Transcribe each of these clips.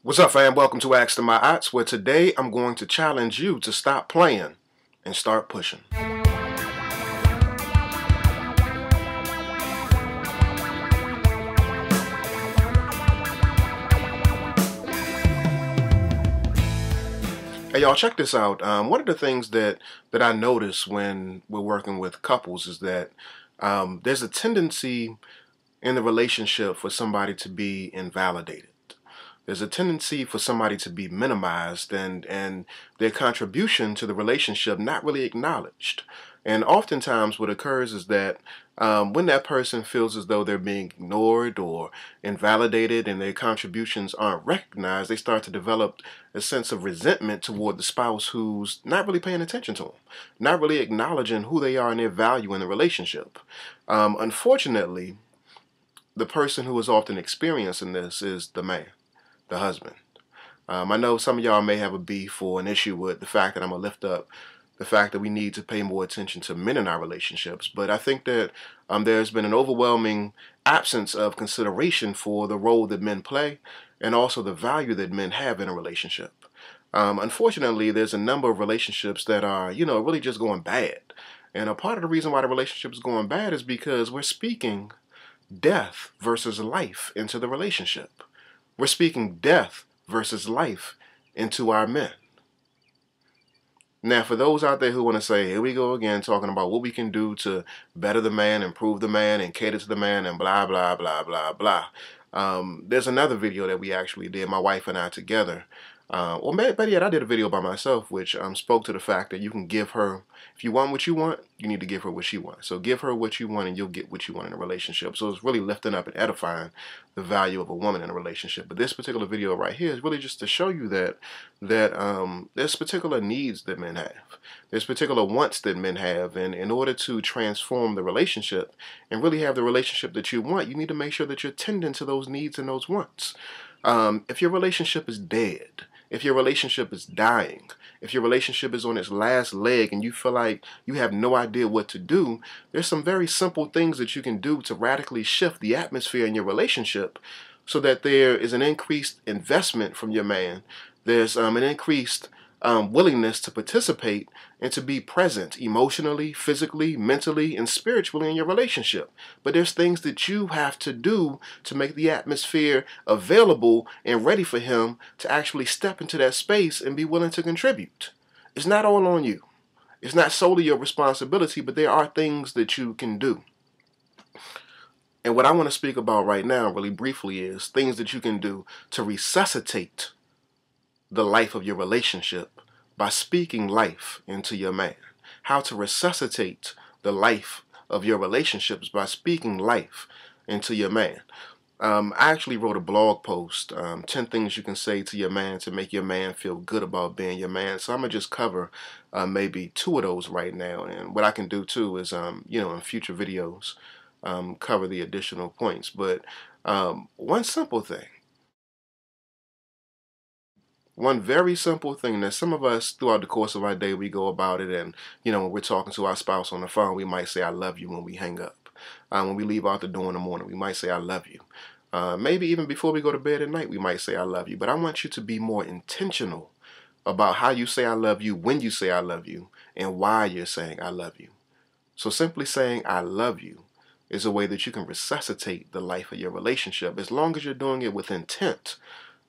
What's up, fam? Welcome to Ask to My Ots, where today I'm going to challenge you to stop playing and start pushing. Hey, y'all, check this out. One of the things that I notice when we're working with couples is that there's a tendency in the relationship for somebody to be invalidated. There's a tendency for somebody to be minimized and their contribution to the relationship not really acknowledged. And oftentimes what occurs is that when that person feels as though they're being ignored or invalidated and their contributions aren't recognized, they start to develop a sense of resentment toward the spouse who's not really paying attention to them, not really acknowledging who they are and their value in the relationship. Unfortunately, the person who is often experiencing this is the man, the husband. I know some of y'all may have a beef or an issue with the fact that I'm going to lift up the fact that we need to pay more attention to men in our relationships, but I think that there's been an overwhelming absence of consideration for the role that men play and also the value that men have in a relationship. Unfortunately, there's a number of relationships that are, really just going bad. And a part of the reason why the relationship is going bad is because we're speaking death versus life into the relationship. We're speaking death versus life into our men. Now, for those out there who want to say, here we go again, talking about what we can do to better the man, improve the man, and cater to the man, and blah, blah, blah, blah, blah. There's another video that we actually did, my wife and I together. Or better yet, I did a video by myself, which spoke to the fact that you can give her, if you want what you want, you need to give her what she wants. So give her what you want and you'll get what you want in a relationship. So it's really lifting up and edifying the value of a woman in a relationship. But this particular video right here is really just to show you that there's particular needs that men have. There's particular wants that men have. And in order to transform the relationship and really have the relationship that you want, you need to make sure that you're tending to those needs and those wants. If your relationship is dead, if your relationship is dying, if your relationship is on its last leg and you feel like you have no idea what to do, there's some very simple things that you can do to radically shift the atmosphere in your relationship so that there is an increased investment from your man. There's an increased willingness to participate and to be present emotionally, physically, mentally, and spiritually in your relationship. But there's things that you have to do to make the atmosphere available and ready for him to actually step into that space and be willing to contribute. It's not all on you. It's not solely your responsibility, but there are things that you can do. And what I want to speak about right now, really briefly, is things that you can do to resuscitate the life of your relationship by speaking life into your man. How to resuscitate the life of your relationships by speaking life into your man. I actually wrote a blog post, 10 things you can say to your man to make your man feel good about being your man. So I'm going to just cover maybe 2 of those right now. And what I can do too is, in future videos, cover the additional points. But one simple thing. One very simple thing that some of us throughout the course of our day, we go about it and, when we're talking to our spouse on the phone, we might say, I love you when we hang up. When we leave out the door in the morning, we might say, I love you. Maybe even before we go to bed at night, we might say, I love you. But I want you to be more intentional about how you say I love you, when you say I love you, and why you're saying I love you. So simply saying I love you is a way that you can resuscitate the life of your relationship as long as you're doing it with intent.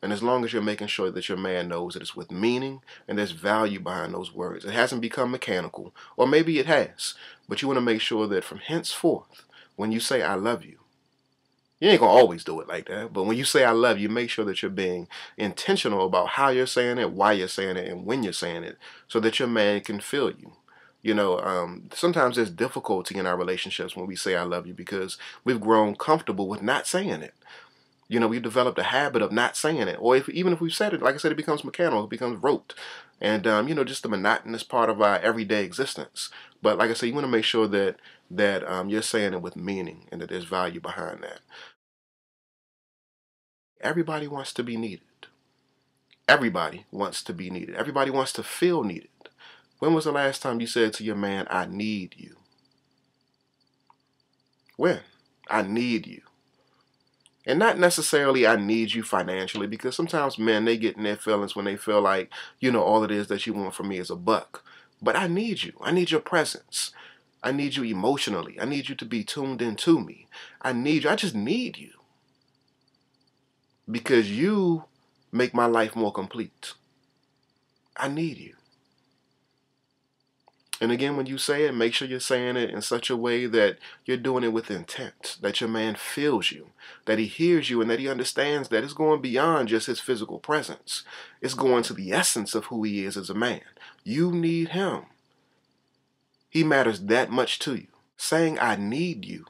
And as long as you're making sure that your man knows that it's with meaning and there's value behind those words. It hasn't become mechanical, or maybe it has, but you want to make sure that from henceforth, when you say I love you, you ain't going to always do it like that, but when you say I love you, make sure that you're being intentional about how you're saying it, why you're saying it, and when you're saying it, so that your man can feel you. Sometimes there's difficulty in our relationships when we say I love you because we've grown comfortable with not saying it. We've developed a habit of not saying it. Or even if we've said it, like I said, it becomes mechanical, it becomes rote. And, just the monotonous part of our everyday existence. But like I said, you want to make sure that you're saying it with meaning and that there's value behind that. Everybody wants to be needed. Everybody wants to be needed. Everybody wants to feel needed. When was the last time you said to your man, I need you? When? I need you. And not necessarily I need you financially, because sometimes men, they get in their feelings when they feel like, all it is that you want from me is a buck. But I need you. I need your presence. I need you emotionally. I need you to be tuned into me. I need you. I just need you. Because you make my life more complete. I need you. And again, when you say it, make sure you're saying it in such a way that you're doing it with intent, that your man feels you, that he hears you, and that he understands that it's going beyond just his physical presence. It's going to the essence of who he is as a man. You need him. He matters that much to you. Saying I need you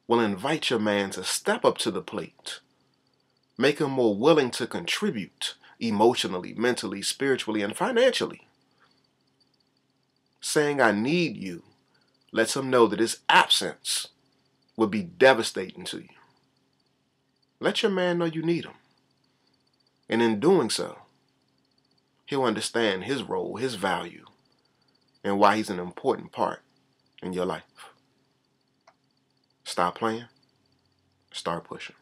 will invite your man to step up to the plate. Make him more willing to contribute emotionally, mentally, spiritually, and financially. Saying I need you lets him know that his absence would be devastating to you. Let your man know you need him. And in doing so, he'll understand his role, his value, and why he's an important part in your life. Stop playing. Start pushing.